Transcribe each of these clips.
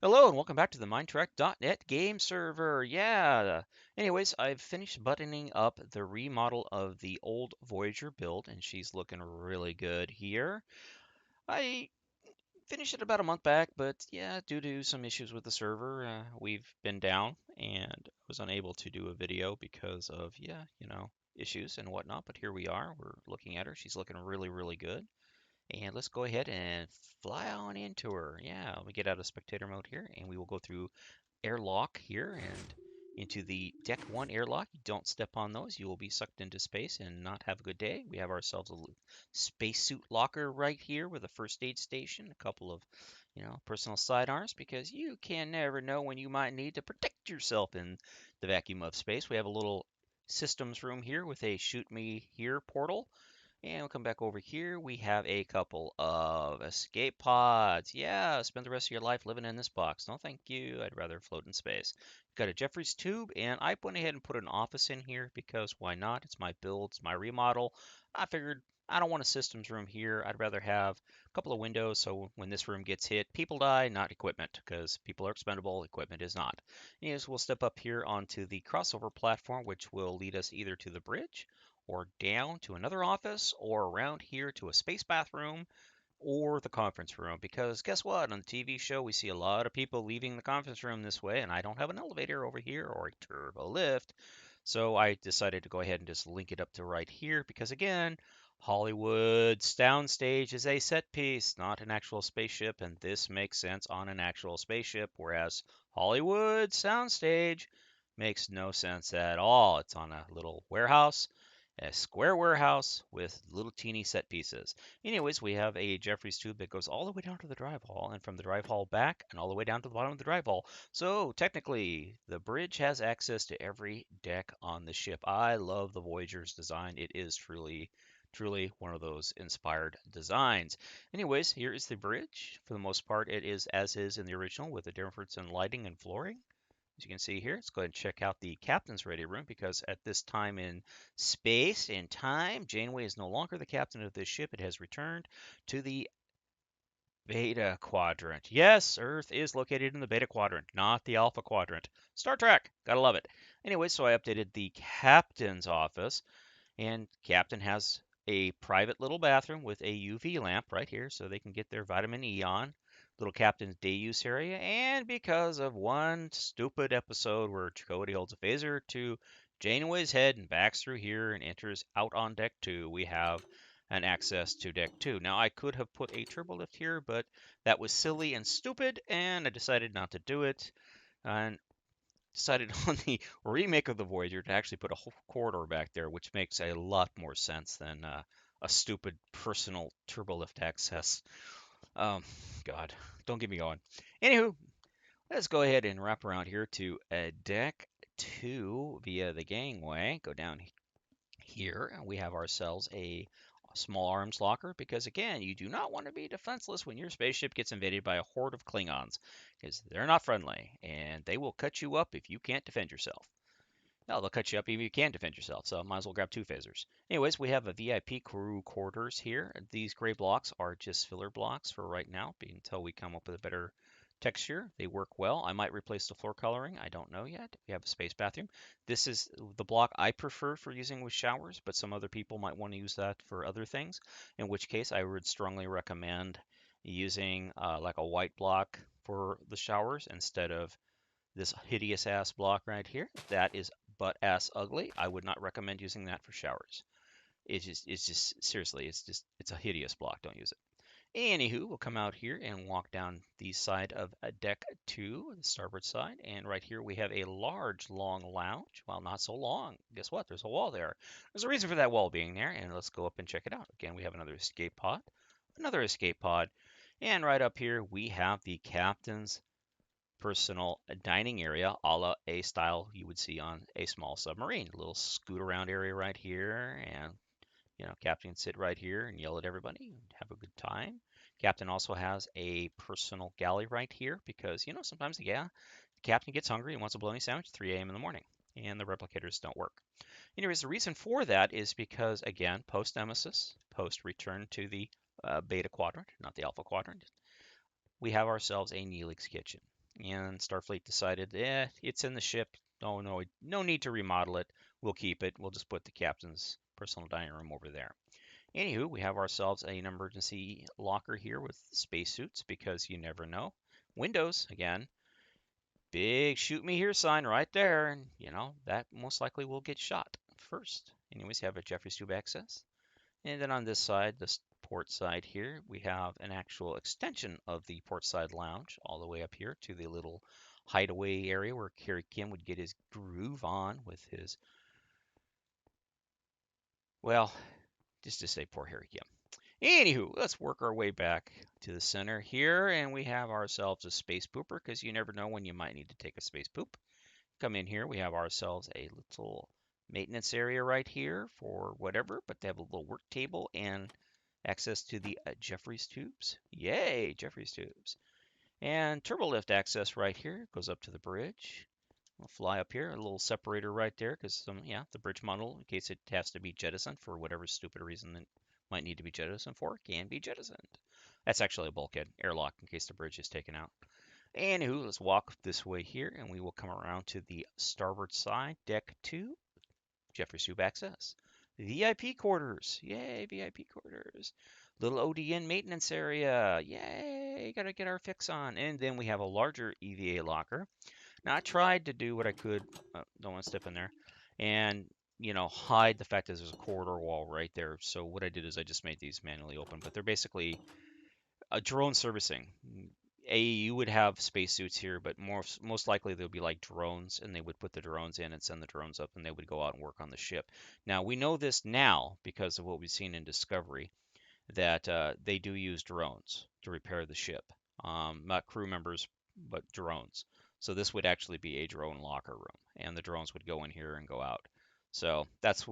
Hello and welcome back to the Minetrek.net game server. Yeah. Anyways, I've finished buttoning up the remodel of the old Voyager build, and she's looking really good here. I finished it about a month back, but yeah, due to some issues with the server, we've been down and was unable to do a video because of, issues and whatnot. But here we are. We're looking at her. She's looking really, really good. And let's go ahead and fly on into her. Yeah, we get out of spectator mode here, and we will go through airlock here and into the deck one airlock. You don't step on those. You will be sucked into space and not have a good day. We have ourselves a spacesuit locker right here with a first aid station, a couple of, personal sidearms because you can never know when you might need to protect yourself in the vacuum of space. We have a little systems room here with a shoot me here portal, and we'll come back over here. We have a couple of escape pods. Yeah, spend the rest of your life living in this box. No, thank you. I'd rather float in space. Got a Jeffries tube, and I went ahead and put an office in here because why not? It's my build, it's my remodel. I figured I don't want a systems room here. I'd rather have a couple of windows so when this room gets hit, people die, not equipment, because people are expendable, equipment is not. Anyways, we'll step up here onto the crossover platform, which will lead us either to the bridge or down to another office or around here to a space bathroom or the conference room. Because guess what? On the TV show, we see a lot of people leaving the conference room this way, and I don't have an elevator over here or a turbo lift. So I decided to go ahead and just link it up to right here because, again, Hollywood downstage is a set piece, not an actual spaceship, and this makes sense on an actual spaceship, whereas Hollywood soundstage makes no sense at all. It's on a little warehouse, a square warehouse with little teeny set pieces. Anyways, we have a Jeffries tube that goes all the way down to the drive hall, and from the drive hall back, and all the way down to the bottom of the drive hall. So technically, the bridge has access to every deck on the ship. I love the Voyager's design. It is truly, truly one of those inspired designs. Anyways, here is the bridge. For the most part, it is as is in the original with the difference in lighting and flooring. As you can see here, let's go ahead and check out the captain's ready room because at this time in space and time, Janeway is no longer the captain of this ship. It has returned to the Beta Quadrant. Yes, Earth is located in the Beta Quadrant, not the Alpha Quadrant. Star Trek, gotta love it. Anyway, so I updated the captain's office, and Captain has a private little bathroom with a UV lamp right here so they can get their vitamin E on. Little Captain's day use area, and because of one stupid episode where Chakotay holds a phaser to Janeway's head and backs through here and enters out on deck two, we have an access to deck two. Now, I could have put a turbo lift here, but that was silly and stupid, and I decided not to do it. And decided on the remake of the Voyager to actually put a whole corridor back there, which makes a lot more sense than a stupid personal turbolift access. Um, God, don't get me going. Anywho, let's go ahead and wrap around here to deck two via the gangway. Go down here, and we have ourselves a small arms locker because, again, you do not want to be defenseless when your spaceship gets invaded by a horde of Klingons because they're not friendly and they will cut you up if you can't defend yourself. No, they'll cut you up even if you can't defend yourself, so might as well grab two phasers. Anyways, we have a VIP crew quarters here. These gray blocks are just filler blocks for right now until we come up with a better texture. They work well. I might replace the floor coloring. I don't know yet. We have a space bathroom. This is the block I prefer for using with showers, but some other people might want to use that for other things, in which case I would strongly recommend using like a white block for the showers instead of this hideous ass block right here. That is butt ass ugly. I would not recommend using that for showers. It's just seriously, it's a hideous block. Don't use it. Anywho, we'll come out here and walk down the side of deck two, the starboard side, and right here we have a large, long lounge. Well, not so long. Guess what? There's a wall there. There's a reason for that wall being there, and let's go up and check it out. Again, we have another escape pod, and right up here we have the captain's personal dining area a la a style you would see on a small submarine. A little scoot around area right here, and captain can sit right here and yell at everybody and have a good time. Captain also has a personal galley right here because sometimes the captain gets hungry and wants a bologna sandwich at 3 a.m. in the morning, and the replicators don't work. Anyways, the reason for that is because, again, post Nemesis, post return to the Beta Quadrant, not the Alpha Quadrant, we have ourselves a Neelix kitchen. And Starfleet decided, it's in the ship. Oh no, no need to remodel it. We'll keep it. We'll just put the captain's personal dining room over there. Anywho, we have ourselves an emergency locker here with spacesuits because you never know. Windows, again, big shoot me here sign right there, and that most likely will get shot first. Anyways, you have a Jeffries tube access. And then on this side, this port side here, we have an actual extension of the port side lounge all the way up here to the little hideaway area where Kerry Kim would get his groove on with his, well, just to say poor Harry Kim. Anywho, let's work our way back to the center here, and we have ourselves a space pooper because you never know when you might need to take a space poop. Come in here, we have ourselves a little maintenance area right here for whatever, but they have a little work table and access to the Jeffries tubes. Yay, Jeffries tubes. And turbo lift access right here goes up to the bridge. We'll fly up here, a little separator right there because yeah, the bridge model, in case it has to be jettisoned for whatever stupid reason it might need to be jettisoned for, can be jettisoned. That's actually a bulkhead airlock in case the bridge is taken out. Anywho, let's walk this way here and we will come around to the starboard side, deck 2, Jeffrey Tube access. VIP quarters. Yay, VIP quarters. Little ODN maintenance area. Yay, gotta get our fix on. And then we have a larger EVA locker. Now, I tried to do what I could. Don't want to step in there. And, hide the fact that there's a corridor wall right there. So what I did is I just made these manually open. But they're basically a drone servicing. You would have spacesuits here, but most likely they'll be like drones, and they would put the drones in and send the drones up, and they would go out and work on the ship. Now we know this now because of what we've seen in Discovery that they do use drones to repair the ship, not crew members, but drones. So this would actually be a drone locker room, and the drones would go in here and go out. So that's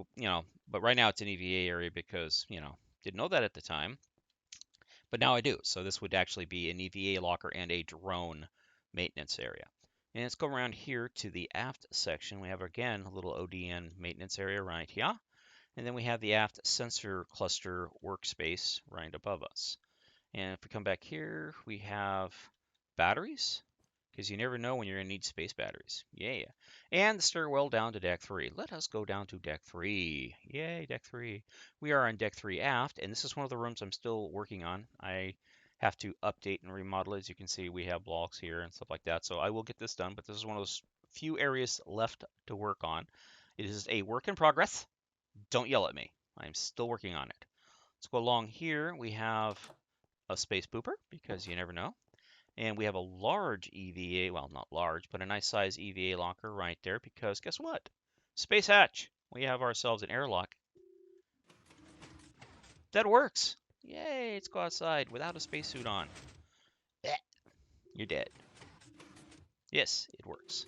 but right now it's an EVA area because didn't know that at the time. But now I do. So this would actually be an EVA locker and a drone maintenance area. And let's go around here to the aft section. We have, again, a little ODN maintenance area right here. And then we have the aft sensor cluster workspace right above us. And if we come back here, we have batteries, because you never know when you're going to need space batteries. Yeah. And the stairwell down to deck 3. Let us go down to deck 3. Yay, deck 3. We are on deck 3 aft, and this is one of the rooms I'm still working on. I have to update and remodel. As you can see, we have blocks here and stuff like that. So I will get this done, but this is one of those few areas left to work on. It is a work in progress. Don't yell at me. I'm still working on it. Let's go along here. We have a space pooper, because you never know. And we have a large EVA, well, not large, but a nice size EVA locker right there because guess what? Space hatch. We have ourselves an airlock. That works. Yay, let's go outside without a spacesuit on. You're dead. Yes, it works.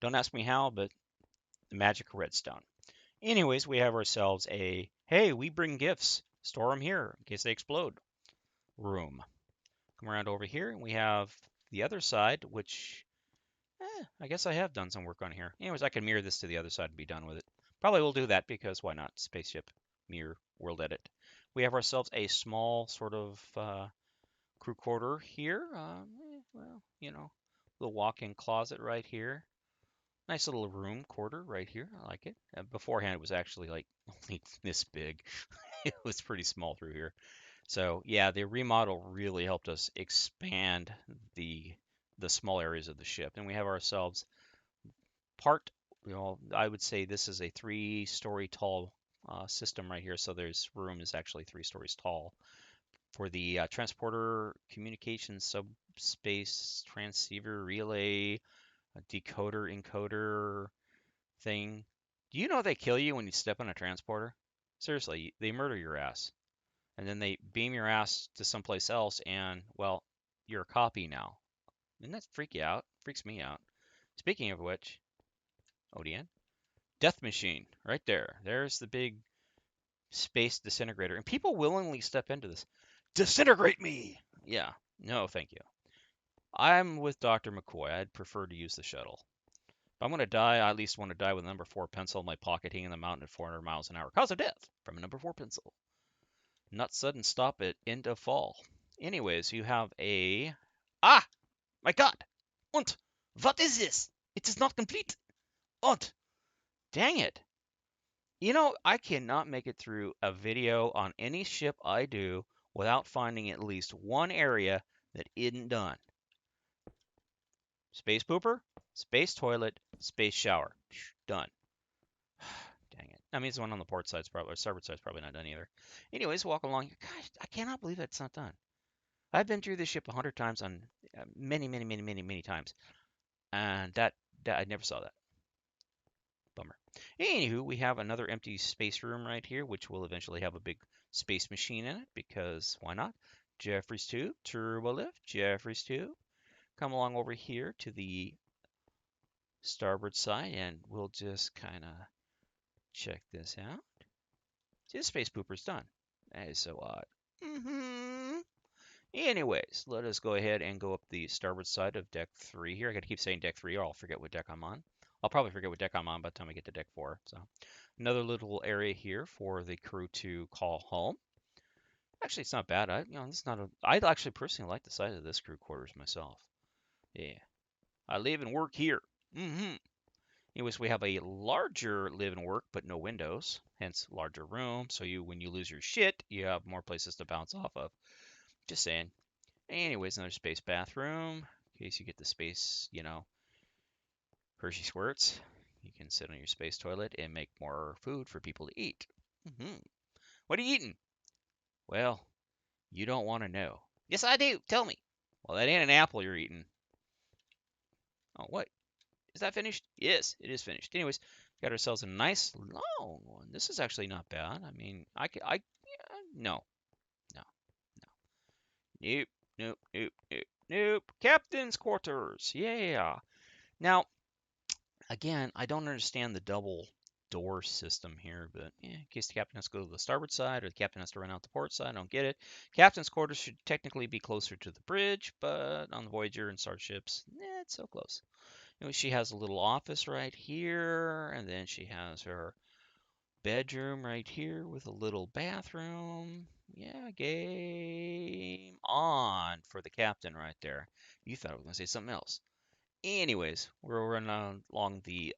Don't ask me how, but the magic of redstone. Anyways, we have ourselves a, hey, we bring gifts. Store them here in case they explode. Room. Come around over here, and we have the other side, which I guess I have done some work on here. Anyways, I can mirror this to the other side and be done with it. Probably will do that because why not? Spaceship, mirror, world edit. We have ourselves a small sort of crew quarter here. Well, little walk-in closet right here. Nice little room quarter right here. I like it. Beforehand, it was actually like only this big. It was pretty small through here. So yeah, the remodel really helped us expand the small areas of the ship. And we have ourselves part, I would say this is a 3-story tall system right here. So there's room is actually 3 stories tall for the transporter communication subspace transceiver relay decoder encoder thing. Do you know they kill you when you step on a transporter? Seriously, they murder your ass. And then they beam your ass to someplace else and, well, you're a copy now. Didn't that freak you out? Freaks me out. Speaking of which, ODN. Death machine, right there. There's the big space disintegrator. And people willingly step into this. Disintegrate me! Yeah, no, thank you. I'm with Dr. McCoy. I'd prefer to use the shuttle. If I'm going to die, I at least want to die with a number 4 pencil in my pocket hanging in the mountain at 400 miles an hour. Cause of death from a number 4 pencil. Not sudden stop at end of fall. Anyways, you have a... Ah! My God! Und what is this? It is not complete. Und dang it! I cannot make it through a video on any ship I do without finding at least one area that isn't done. Space pooper, space toilet, space shower. Done. Dang it. That means the one on the port side's probably, or starboard side's probably not done either. Anyways, walk along. Gosh, I cannot believe that's not done. I've been through this ship 100 times on many, many, many, many, many times, and that I never saw that. Bummer. Anywho, we have another empty space room right here, which will eventually have a big space machine in it, because why not? Jeffries tube, turbo lift, Jeffries tube. Come along over here to the starboard side, and we'll just kind of check this out. See, the space pooper's done. That is so odd. Anyways, let us go ahead and go up the starboard side of deck 3 here. I gotta keep saying deck 3 or I'll forget what deck I'm on. I'll probably forget what deck I'm on by the time I get to deck 4. So, another little area here for the crew to call home. Actually, it's not bad. This is not a. I actually personally like the size of this crew quarters myself. Yeah, I live and work here. Anyways, we have a larger live and work, but no windows, hence larger room. So when you lose your shit, you have more places to bounce off of. Just saying. Anyways, another space bathroom in case you get the space, Hershey squirts. You can sit on your space toilet and make more food for people to eat. What are you eating? Well, you don't want to know. Yes, I do. Tell me. Well, that ain't an apple you're eating. Oh, what? Is that finished? Yes, it is finished. Anyways, got ourselves a nice long one. This is actually not bad. I mean, yeah, no, no, no. Nope, nope, nope, nope, nope. Captain's quarters. Yeah. Now, again, I don't understand the double door system here, but in case the captain has to go to the starboard side or the captain has to run out the port side, I don't get it. Captain's quarters should technically be closer to the bridge, but on the Voyager and starships, it's so close. She has a little office right here, and then she has her bedroom right here with a little bathroom. Yeah, game on for the captain right there. You thought I was going to say something else. Anyways, we're running along the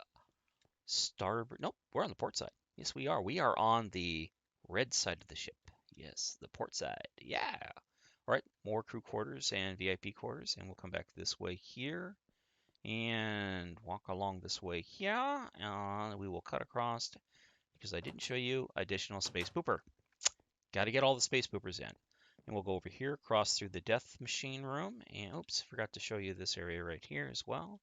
starboard. Nope, we're on the port side. Yes, we are. We are on the red side of the ship. Yes, the port side. Yeah. All right, more crew quarters and VIP quarters, and we'll come back this way here and walk along this way here. And we will cut across because I didn't show you additional space pooper. Got to get all the space poopers in. And we'll go over here, cross through the death machine room, and oops, forgot to show you this area right here as well.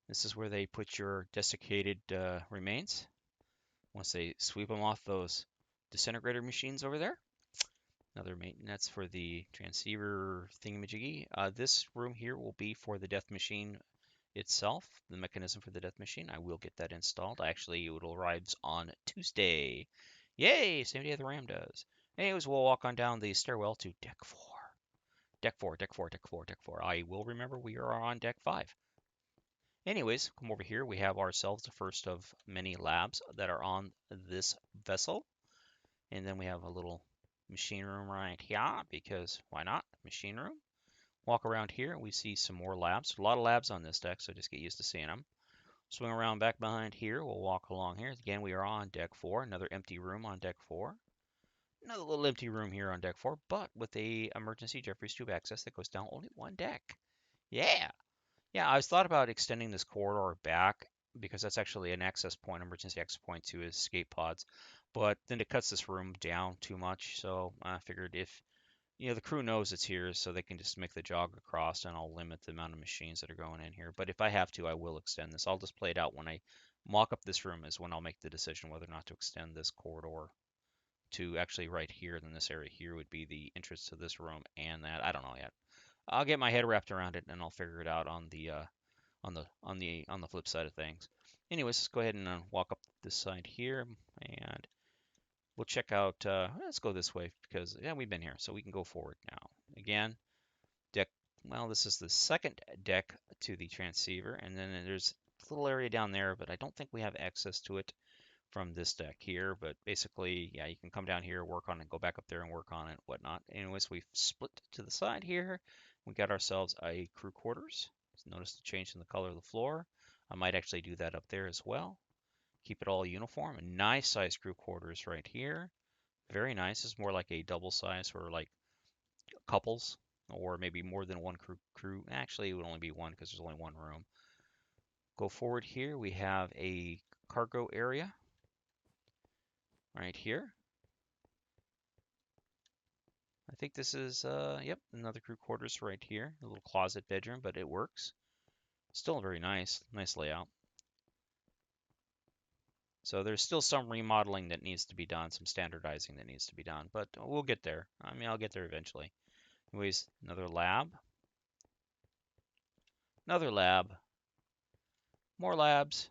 This is where they put your desiccated remains once they sweep them off those disintegrator machines over there. Another maintenance for the transceiver thingamajiggy. This room here will be for the death machine itself, the mechanism for the death machine. I will get that installed. Actually, it arrives on Tuesday. Yay! Same day the RAM does. Anyways, we'll walk on down the stairwell to deck 4. Deck 4, deck 4, deck 4, deck 4. I will remember we are on deck 5. Anyways, come over here. We have ourselves the first of many labs that are on this vessel. And then we have a little machine room right here because why not? Machine room. Walk around here and we see some more labs. A lot of labs on this deck, so just get used to seeing them. Swing around back behind here. We'll walk along here. Again, we are on deck 4. Another empty room on deck 4. Another little empty room here on deck 4, but with a emergency Jeffries tube access that goes down only one deck. Yeah. Yeah, I was thought about extending this corridor back because that's actually an access point, emergency access point to escape pods. But then it cuts this room down too much, so I figured if the crew knows it's here, so they can just make the jog across, and I'll limit the amount of machines that are going in here. But if I have to, I will extend this. I'll just play it out when I mock up this room is when I'll make the decision whether or not to extend this corridor to actually right here. Then this area here would be the entrance to this room and that. I don't know yet. I'll get my head wrapped around it, and I'll figure it out on the flip side of things. Anyways, let's go ahead and walk up this side here, and we'll check out. Let's go this way because yeah, we've been here, so we can go forward now. Again, deck. Well, this is the second deck to the transceiver, and then there's a little area down there, but I don't think we have access to it from this deck here. But basically, yeah, you can come down here, work on it, go back up there and work on it, whatnot. Anyways, we've split to the side here. we got ourselves a crew quarters. Notice the change in the color of the floor. I might actually do that up there as well. Keep it all uniform. A nice size crew quarters right here. Very nice. It's more like a double size for like couples or maybe more than one crew. Actually, it would only be one because there's only one room. Go forward here. We have a cargo area right here. I think this is, yep, another crew quarters right here. A little closet bedroom, but it works. Still very nice. Nice layout. So there's still some remodeling that needs to be done, some standardizing that needs to be done, but we'll get there. I mean, I'll get there eventually. Anyways, another lab. Another lab. More labs.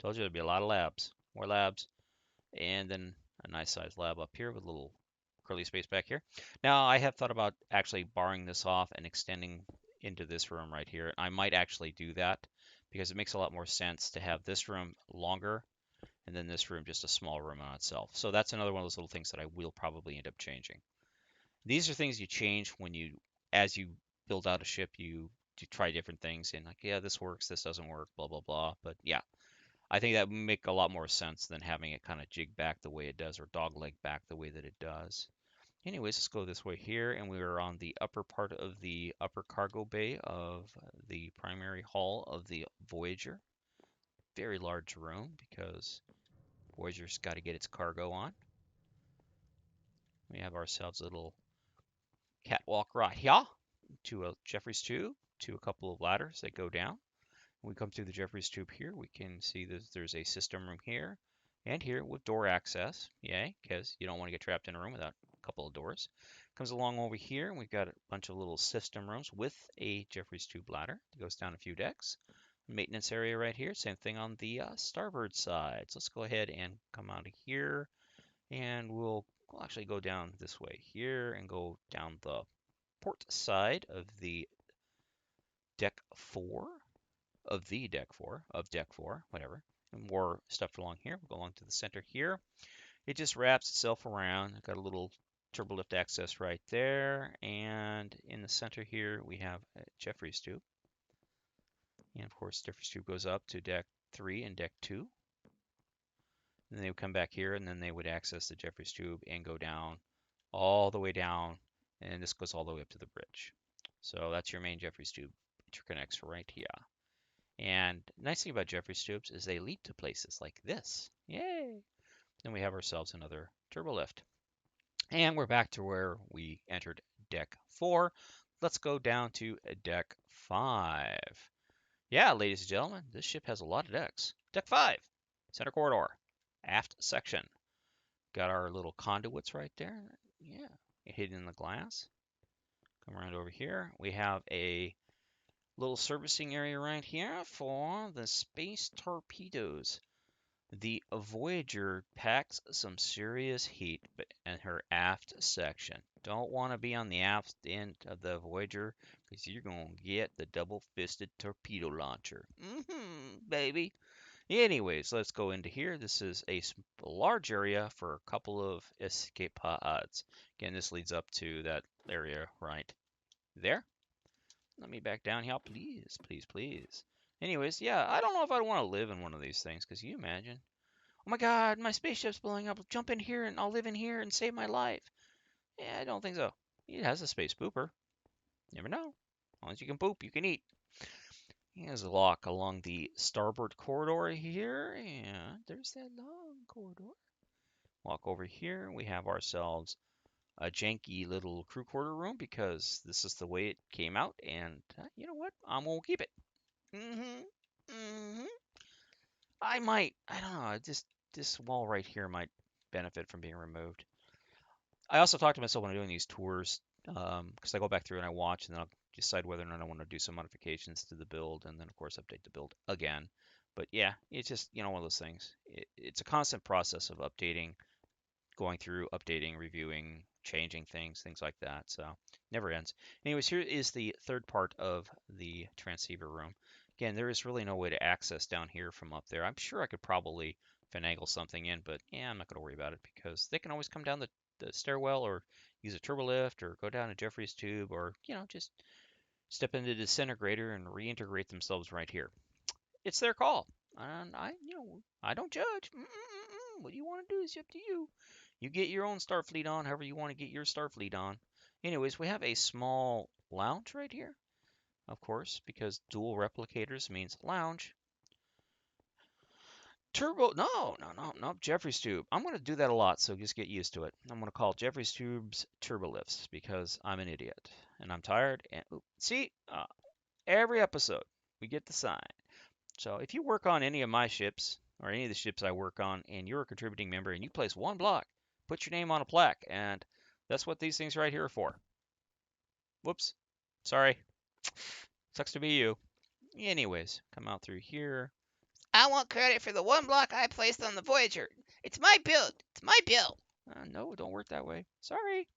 Told you there'd be a lot of labs. More labs. And then a nice sized lab up here with a little curly space back here. Now, I have thought about actually barring this off and extending into this room right here. I might actually do that because it makes a lot more sense to have this room longer and then this room just a small room on itself. So that's another one of those little things that I will probably end up changing. These are things you change when you, as you build out a ship, you try different things and like, yeah, this works, this doesn't work, blah, blah, blah. But yeah, I think that would make a lot more sense than having it kind of jig back the way it does or dogleg back the way that it does. Anyways, let's go this way here, and we are on the upper part of the upper cargo bay of the primary hull of the Voyager. Very large room because Voyager's got to get its cargo on. We have ourselves a little catwalk right here to a Jeffries tube, to a couple of ladders that go down. When we come through the Jeffries tube here, we can see that there's a system room here and here with door access. Yay, because you don't want to get trapped in a room without a couple of doors. Comes along over here, and we've got a bunch of little system rooms with a Jeffries tube ladder that goes down a few decks. Maintenance area right here. Same thing on the starboard side. So let's go ahead and come out of here, and we'll actually go down this way here and go down the port side of the deck 4 of deck 4, whatever. And more stuff along here. We'll go along to the center here. It just wraps itself around. Got a little turbo lift access right there. And in the center here, we have a Jeffries tube. And of course, Jeffries tube goes up to deck 3 and deck 2. And they would come back here, and then they would access the Jeffries tube and go down all the way down. And this goes all the way up to the bridge. So that's your main Jeffries tube interconnects right here. And the nice thing about Jeffries tubes is they lead to places like this. Yay! Then we have ourselves another turbo lift. And we're back to where we entered deck 4. Let's go down to deck 5. Yeah, ladies and gentlemen, this ship has a lot of decks. Deck 5, center corridor, aft section. Got our little conduits right there. Yeah, hidden in the glass. Come around over here. We have a little servicing area right here for the space torpedoes. The Voyager packs some serious heat in her aft section. Don't want to be on the aft end of the Voyager because you're going to get the double-fisted torpedo launcher. Baby. Anyways, let's go into here. This is a large area for a couple of escape pods. Again, this leads up to that area right there. Let me back down here, please, please, please. Anyways, yeah, I don't know if I'd want to live in one of these things, because you imagine, oh my God, my spaceship's blowing up. Jump in here and I'll live in here and save my life. Yeah, I don't think so. It has a space pooper. Never know. As long as you can poop, you can eat. Here's a lock along the starboard corridor here, and there's that long corridor. Walk over here. We have ourselves a janky little crew quarter room because this is the way it came out, and you know what? I'm gonna keep it. I don't know, this wall right here might benefit from being removed. I also talk to myself when I'm doing these tours, because I go back through and I watch, and then I'll decide whether or not I want to do some modifications to the build, and then of course update the build again. But yeah, it's just, one of those things. It's a constant process of updating, going through, updating, reviewing, changing things like that. So never ends. Anyways, here is the third part of the transceiver room. Again, there is really no way to access down here from up there. I'm sure I could probably finagle something in, but yeah, I'm not going to worry about it because they can always come down the stairwell or use a turbo lift or go down a Jeffries tube or, just step into the disintegrator and reintegrate themselves right here. It's their call. And I don't judge. What do you want to do is up to you. You get your own Starfleet on however you want to get your Starfleet on. Anyways, we have a small lounge right here, of course, because dual replicators means lounge. Turbo, no, no, no, no, Jeffries tube. I'm going to do that a lot, so just get used to it. I'm going to call Jeffries tubes turbo lifts because I'm an idiot and I'm tired. And see, every episode we get the sign. So if you work on any of my ships or any of the ships I work on, and you're a contributing member and you place one block, put your name on a plaque, and that's what these things right here are for. Whoops, sorry. Sucks to be you. Anyways, come out through here. I want credit for the one block I placed on the Voyager. It's my build. It's my build. No, don't work that way. Sorry.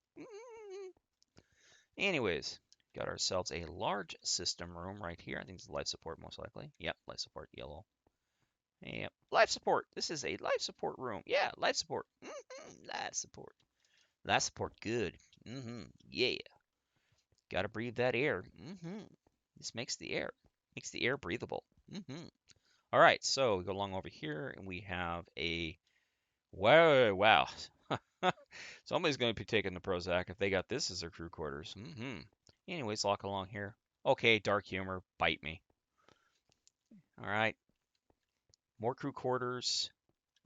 Anyways, got ourselves a large system room right here. I think it's life support most likely. Yep, life support, yellow. Yep, life support. This is a life support room. Yeah, life support. Life support. Life support, good. Yeah. Gotta breathe that air. This makes the air breathable. All right, so we go along over here and we have a wow. Somebody's going to be taking the Prozac if they got this as their crew quarters. Anyways, walk along here. Okay, dark humor, bite me. All right, more crew quarters.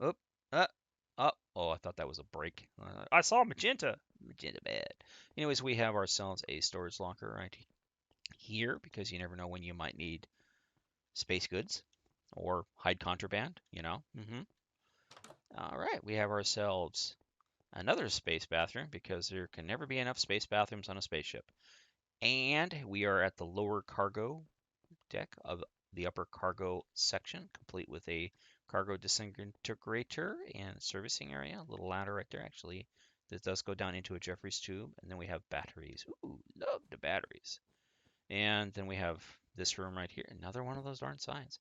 Up, up, up. Oh, I thought that was a break. I saw magenta. Magenta bad. Anyways, we have ourselves a storage locker right here because you never know when you might need space goods or hide contraband. All right, we have ourselves another space bathroom because there can never be enough space bathrooms on a spaceship. And we are at the lower cargo deck of the upper cargo section, complete with a cargo disintegrator and servicing area. A little ladder right there, actually. This does go down into a Jeffries tube. And then we have batteries. Ooh, love the batteries. And then we have this room right here. Another one of those darn signs.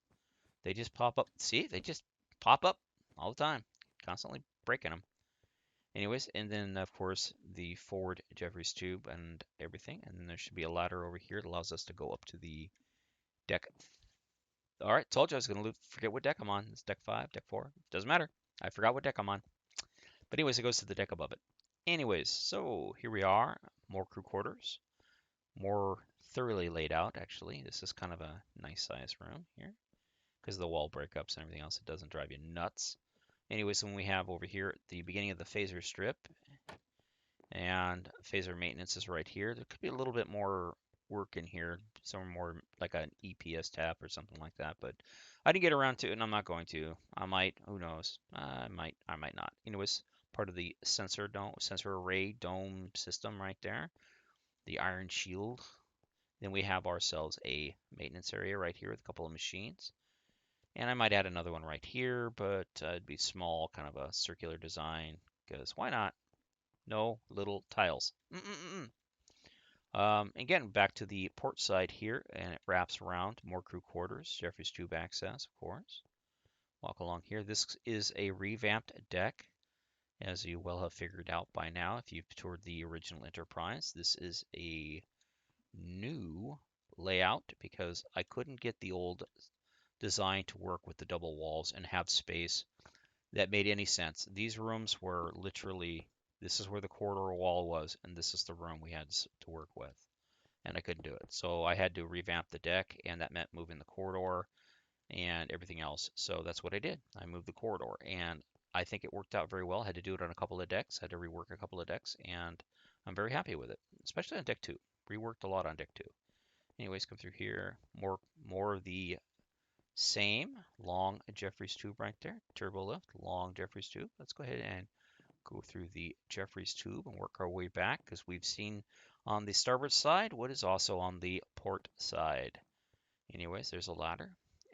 They just pop up. See, they just pop up all the time, constantly breaking them. Anyways, and then of course the forward Jeffries tube and everything. And then there should be a ladder over here that allows us to go up to the deck. All right, told you I was going to forget what deck I'm on. It's deck 5, deck 4. Doesn't matter. I forgot what deck I'm on. But anyways, it goes to the deck above it. Anyways, so here we are. More crew quarters. More thoroughly laid out, actually. This is kind of a nice size room here. Because of the wall breakups and everything else, it doesn't drive you nuts. Anyways, when we have over here the beginning of the phaser strip, and phaser maintenance is right here. There could be a little bit more work in here, some more like an EPS tap or something like that, but I didn't get around to it, and I'm not going to. I might, who knows? I might not. Anyways, part of the sensor array dome system right there, the iron shield. Then we have ourselves a maintenance area right here with a couple of machines. And I might add another one right here, but it'd be small, kind of a circular design, because why not? No little tiles. Again, back to the port side here, and it wraps around more crew quarters, Jeffries tube access, of course. Walk along here. This is a revamped deck, as you well have figured out by now if you've toured the original Enterprise. This is a new layout because I couldn't get the old design to work with the double walls and have space that made any sense. These rooms were literally, this is where the corridor wall was, and this is the room we had to work with. And I couldn't do it. So I had to revamp the deck, and that meant moving the corridor and everything else. So that's what I did. I moved the corridor, and I think it worked out very well. I had to do it on a couple of decks, had to rework a couple of decks, and I'm very happy with it, especially on deck 2. Reworked a lot on deck 2. Anyways, come through here. More of the same long Jeffries tube right there. Turbo lift, long Jeffries tube. Let's go ahead and go through the Jeffries tube and work our way back because we've seen on the starboard side what is also on the port side. Anyways, there's a ladder,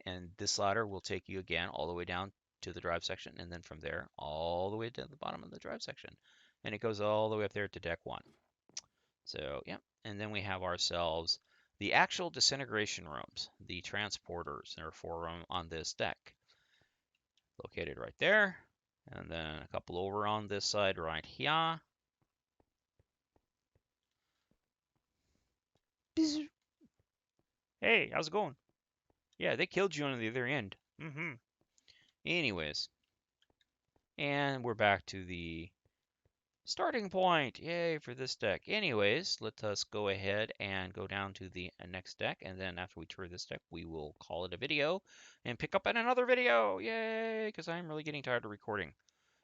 and this ladder will take you again all the way down to the drive section, and then from there all the way to the bottom of the drive section, and it goes all the way up there to deck 1. So yeah, and then we have ourselves the actual disintegration rooms, the transporters. There are 4 of them on this deck, located right there, and then a couple over on this side right here. Hey, how's it going? Yeah, they killed you on the other end. Mm-hmm. Anyways, and we're back to the starting point. Yay for this deck. Anyways, let us go ahead and go down to the next deck, and then after we tour this deck, we will call it a video and pick up in another video. Yay, because I'm really getting tired of recording.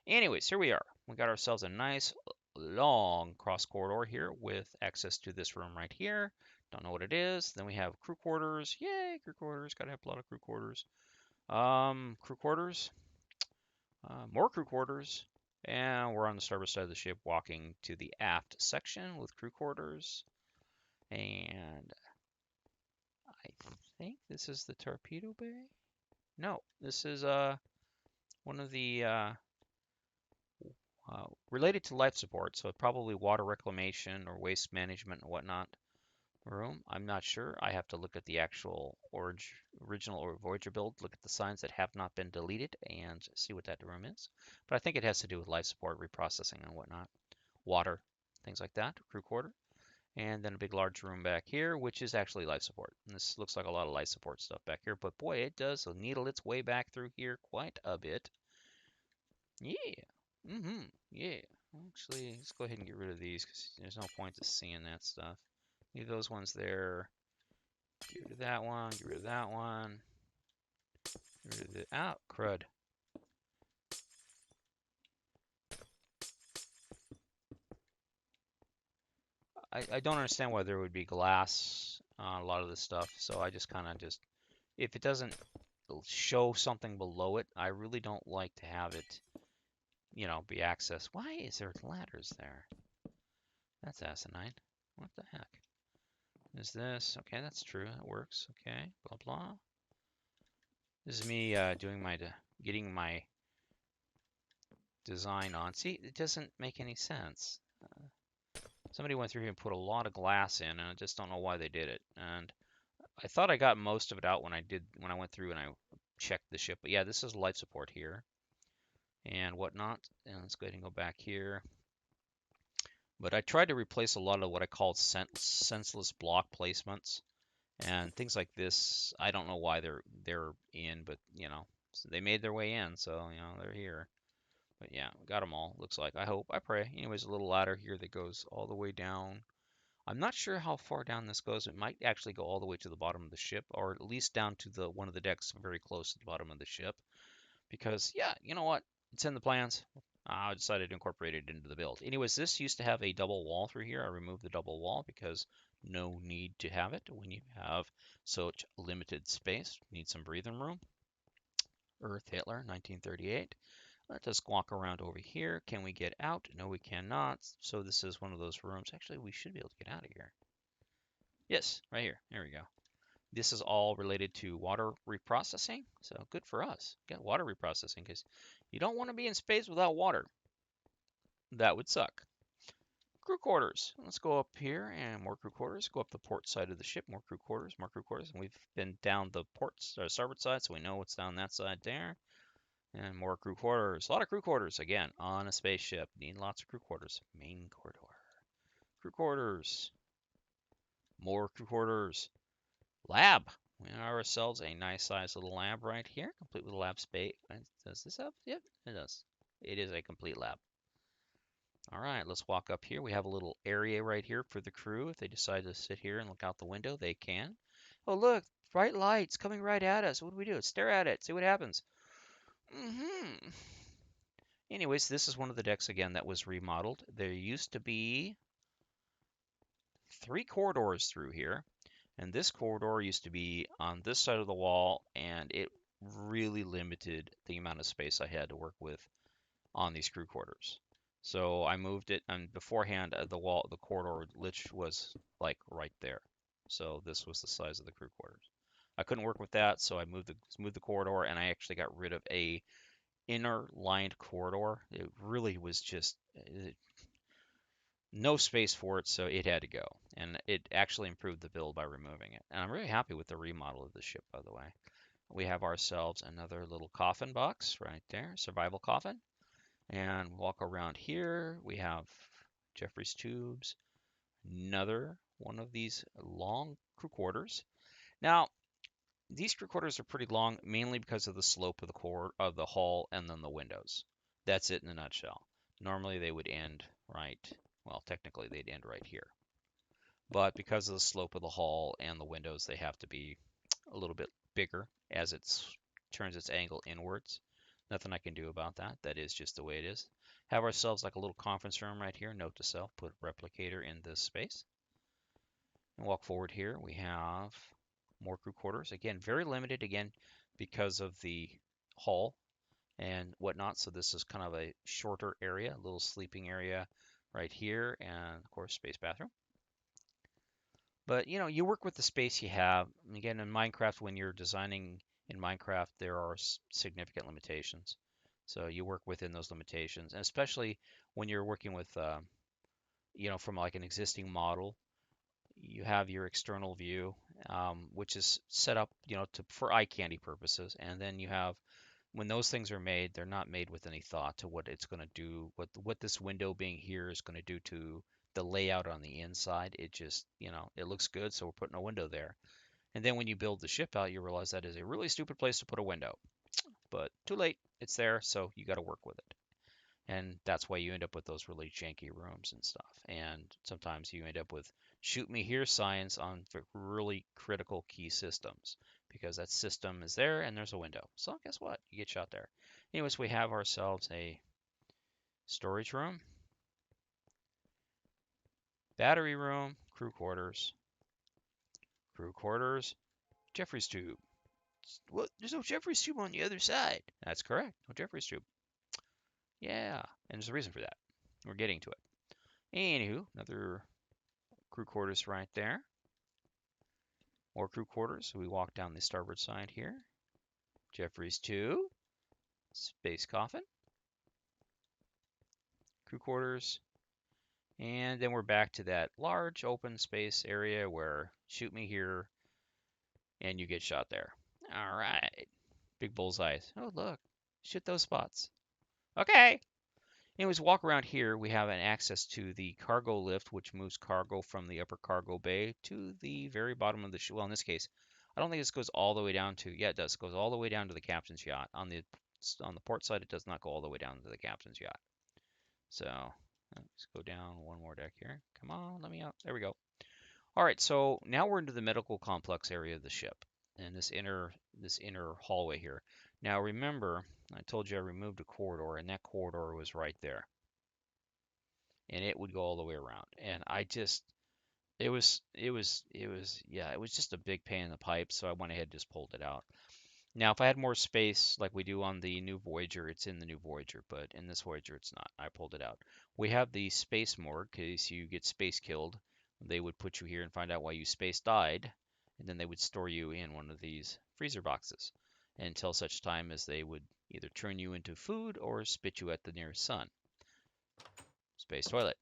Anyways, here we are. We got ourselves a nice long cross corridor here with access to this room right here. Don't know what it is. Then we have crew quarters. Yay, crew quarters. Gotta have a lot of crew quarters. Crew quarters. More crew quarters. And we're on the starboard side of the ship walking to the aft section with crew quarters. And I think this is the torpedo bay. No, this is one of the related to life support, so probably water reclamation or waste management and whatnot room. I'm not sure. I have to look at the actual original or Voyager build, look at the signs that have not been deleted, and see what that room is. But I think it has to do with life support, reprocessing, and whatnot. Water, things like that, crew quarter. And then a big large room back here, which is actually life support. And this looks like a lot of life support stuff back here, but boy, it does needle its way back through here quite a bit. Yeah. Mm-hmm. Yeah. Actually, let's go ahead and get rid of these because there's no point to seeing that stuff. Leave those ones there. Get rid of that one. Get rid of that one. Get rid of the... Ah, crud. I don't understand why there would be glass on a lot of this stuff, so I just kind of just... If it doesn't show something below it, I really don't like to have it, be accessed. Why is there ladders there? That's asinine. What the heck? Is this? Okay, that's true. That works. Okay, blah, blah. This is me getting my design on. See, it doesn't make any sense. Somebody went through here and put a lot of glass in, and I just don't know why they did it. And I thought I got most of it out when I went through and I checked the ship. But yeah, this is life support here and whatnot. And let's go ahead and go back here. But I tried to replace a lot of what I called senseless block placements and things like this. I don't know why they're in, but so they made their way in, so they're here. But yeah, got them all. Looks like. I hope. I pray. Anyways, a little ladder here that goes all the way down. I'm not sure how far down this goes. It might actually go all the way to the bottom of the ship, or at least down to the one of the decks very close to the bottom of the ship. Because yeah, you know what? It's in the plans. I decided to incorporate it into the build. Anyways, this used to have a double wall through here. I removed the double wall because no need to have it when you have such limited space. Need some breathing room. Earth Hitler, 1938. Let us walk around over here. Can we get out? No, we cannot. So this is one of those rooms. Actually, we should be able to get out of here. Yes, right here. There we go. This is all related to water reprocessing. So good for us. Get water reprocessing because you don't want to be in space without water. That would suck. Crew quarters. Let's go up here and more crew quarters. Go up the port side of the ship. More crew quarters. More crew quarters. And we've been down the starboard side, so we know what's down that side there. And more crew quarters. A lot of crew quarters again on a spaceship. Need lots of crew quarters. Main corridor. Crew quarters. More crew quarters. Lab. We have ourselves a nice sized little lab right here, complete with a lab space. Does this have? Yep, it does. It is a complete lab. All right, let's walk up here. We have a little area right here for the crew. If they decide to sit here and look out the window, they can. Oh, look, bright lights coming right at us. What do we do? Stare at it, see what happens. Mm-hmm. Anyways, this is one of the decks again that was remodeled. There used to be 3 corridors through here. And this corridor used to be on this side of the wall, and it really limited the amount of space I had to work with on these crew quarters. So I moved it, and beforehand, the corridor lich was like right there. So this was the size of the crew quarters. I couldn't work with that, so I moved the corridor, and I actually got rid of a inner lined corridor. It really was just no space for it, so it had to go. And it actually improved the build by removing it. And I'm really happy with the remodel of the ship, by the way. We have ourselves another little coffin box right there, survival coffin. And walk around here. We have Jeffrey's tubes, another one of these long crew quarters. Now, these crew quarters are pretty long, mainly because of the slope of the core of the hall and then the windows. That's it in a nutshell. Normally they would end right, well, technically they'd end right here. But because of the slope of the hall and the windows, they have to be a little bit bigger as it turns its angle inwards. Nothing I can do about that. That is just the way it is. Have ourselves like a little conference room right here. Note to self, put replicator in this space. And walk forward here. We have more crew quarters. Again, very limited again because of the hall and whatnot. So this is kind of a shorter area, a little sleeping area right here, and of course space bathroom. But you work with the space you have. Again, in Minecraft, when you're designing in Minecraft, there are significant limitations. So you work within those limitations, and especially when you're working with, from like an existing model, you have your external view, which is set up, for eye candy purposes, and then you have when those things are made, they're not made with any thought to what it's going to do, what this window being here is going to do to the layout on the inside. It just, it looks good, so we're putting a window there. And then when you build the ship out, you realize that is a really stupid place to put a window. But too late, it's there, so you got to work with it. And that's why you end up with those really janky rooms and stuff. And sometimes you end up with shoot me here signs on really critical key systems because that system is there and there's a window. So guess what? You get shot there. Anyways, we have ourselves a storage room, battery room, crew quarters, Jeffrey's tube. What? There's no Jeffrey's tube on the other side. That's correct. No Jeffrey's tube. Yeah, and there's a reason for that. We're getting to it. Anywho, another crew quarters right there. More crew quarters. We walk down the starboard side here. Jeffries 2, space coffin, crew quarters, and then we're back to that large open space area where shoot me here and you get shot there. All right. Big bullseyes. Oh, look. Shoot those spots. Okay. Anyways, walk around here. We have an access to the cargo lift, which moves cargo from the upper cargo bay to the very bottom of the ship. Well, in this case, I don't think this goes all the way down to. Yeah, it does. It goes all the way down to the captain's yacht. On the port side, it does not go all the way down to the captain's yacht. So let's go down one more deck here. Come on, let me out. There we go. All right, so now we're into the medical complex area of the ship, and this inner hallway here. Now remember, I told you I removed a corridor, and that corridor was right there, and it would go all the way around. And I just, yeah, it was just a big pain in the pipe, so I went ahead and just pulled it out. Now, if I had more space like we do on the new Voyager, it's in the new Voyager, but in this Voyager, it's not. I pulled it out. We have the space morgue in case you get space killed. They would put you here and find out why you space died, and then they would store you in one of these freezer boxes until such time as they would either turn you into food or spit you at the nearest sun. Space toilet.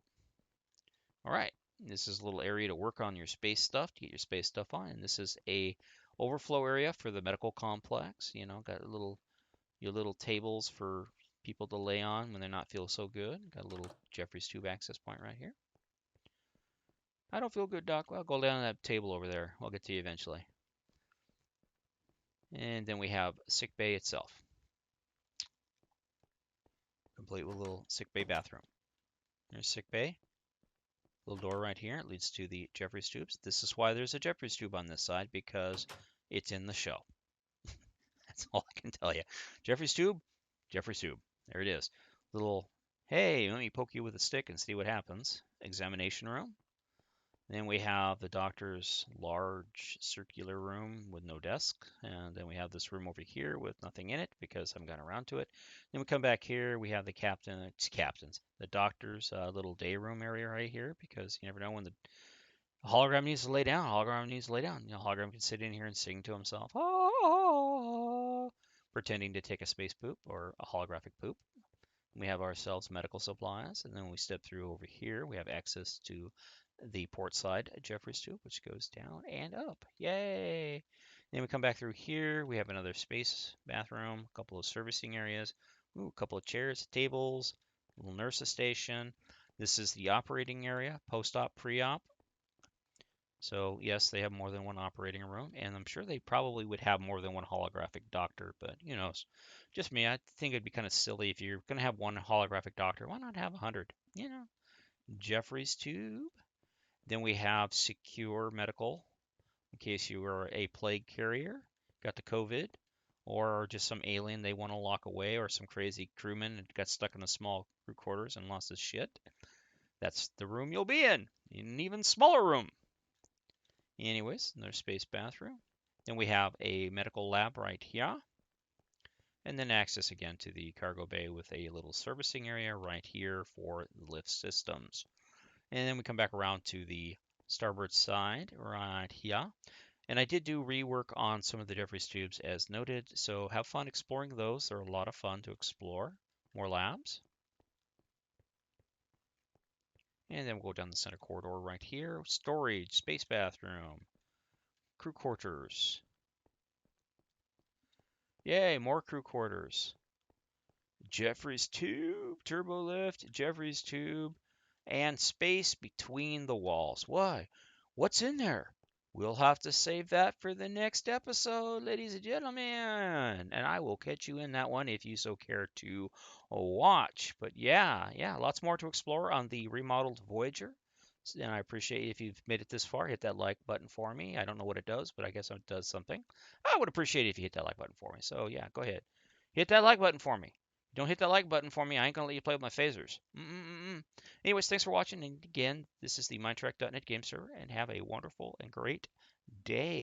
All right. This is a little area to work on your space stuff, to get your space stuff on. And this is a overflow area for the medical complex. Got your little tables for people to lay on when they're not feeling so good. Got a little Jeffrey's tube access point right here. I don't feel good, Doc. Well, go down to that table over there. I'll get to you eventually. And then we have sick bay itself, complete with a little sick bay bathroom. There's sick bay. Little door right here. It leads to the Jeffrey's tubes. This is why there's a Jeffrey's tube on this side, because it's in the show. That's all I can tell you. Jeffrey's tube, Jeffrey's tube. There it is. Little, hey, let me poke you with a stick and see what happens. Examination room. Then we have the doctor's large circular room with no desk. And then we have this room over here with nothing in it because I haven't gotten around to it. Then we come back here. We have the the doctor's little day room area right here because you never know when the hologram needs to lay down. Hologram needs to lay down. Hologram can sit in here and sing to himself, pretending to take a space poop or a holographic poop. We have ourselves medical supplies, and then we step through over here. We have access to the port side Jeffrey's tube, which goes down and up. Yay! Then we come back through here. We have another space bathroom, a couple of servicing areas, a couple of chairs, tables, a little nurse's station. This is the operating area, post-op, pre-op. So, yes, they have more than one operating room, and I'm sure they probably would have more than one holographic doctor, but who knows? Just me, I think it'd be kind of silly if you're going to have one holographic doctor. Why not have 100? Jeffrey's tube. Then we have secure medical in case you were a plague carrier, got the COVID, or just some alien they want to lock away, or some crazy crewman that got stuck in the small crew quarters and lost his shit. That's the room you'll be in an even smaller room. Anyways, another space bathroom. Then we have a medical lab right here, and then access again to the cargo bay with a little servicing area right here for lift systems. And then we come back around to the starboard side right here. And I did do rework on some of the Jefferies tubes as noted, so have fun exploring those. They're a lot of fun to explore. More labs. And then we'll go down the center corridor right here. Storage, space bathroom, crew quarters. Yay, more crew quarters. Jefferies tube, turbo lift, Jefferies tube, and space between the walls. Why? What's in there? We'll have to save that for the next episode, ladies and gentlemen. And I will catch you in that one if you so care to watch. But yeah, lots more to explore on the remodeled Voyager. And I appreciate if you've made it this far, hit that like button for me. I don't know what it does, but I guess it does something. I would appreciate it if you hit that like button for me. So yeah, go ahead. Hit that like button for me. Don't hit that like button for me. I ain't gonna let you play with my phasers. Mm-mm-mm. Anyways, thanks for watching. And again, this is the Minetrek.net game server, and have a wonderful and great day.